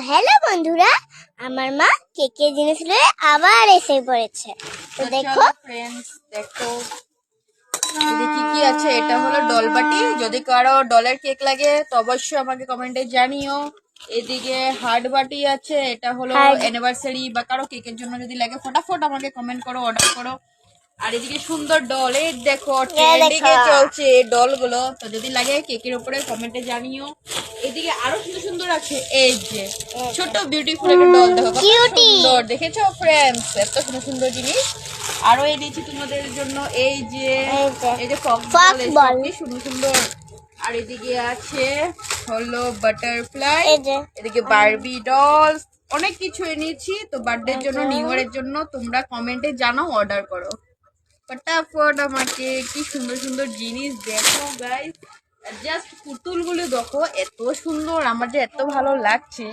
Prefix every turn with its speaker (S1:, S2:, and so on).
S1: Hello বন্ধুরা, আমার মা কেকের জিনিস নিয়ে আবার এসে পড়েছে। তো দেখো
S2: ফ্রেন্ডস, দেখো এদিকে কি কি আছে। এটা হলো ডল বাটি। যদি কারো ডলের কেক লাগে তো অবশ্যই আমাকে কমেন্টে জানিও। এদিকে হার্ড বাটি আছে, এটা হলো অ্যানিভার্সারি বা কারো কেকের জন্য যদি লাগে ফটাফট আমাকে কমেন্ট করো, অর্ডার করো। আর এদিকে সুন্দর ডল, এই দেখো ট্রেন্ডিং এ চলছে এই ডল গুলো, তো যদি লাগে কেকের উপরে কমেন্টে জানিও। এদিকে আরো সুন্দর সুন্দর আছে, এই যে ছোট বিউটিফুল একটা ডল, দেখো কত সুন্দর, দেখেছো ফ্রেন্ডস? এত সুন্দর সুন্দর জিনিস আরো এনেছি তোমাদের জন্য। এই যে ফক্স বল, কি সুন্দর সুন্দর। আর এদিকে আছে হলো বাটারফ্লাই, এদিকে বারবি ডলস, অনেক কিছু এনেছি। তো বার্থডের জন্য, নিউ ইয়ারের জন্য তোমরা কমেন্টে জানাও, অর্ডার করো ফটাফট আমাকে। কি সুন্দর সুন্দর জিনিস দেখো গাইস, জাস্ট পুতুল গুলো দেখো এত সুন্দর, আমার যে এত ভালো লাগছে।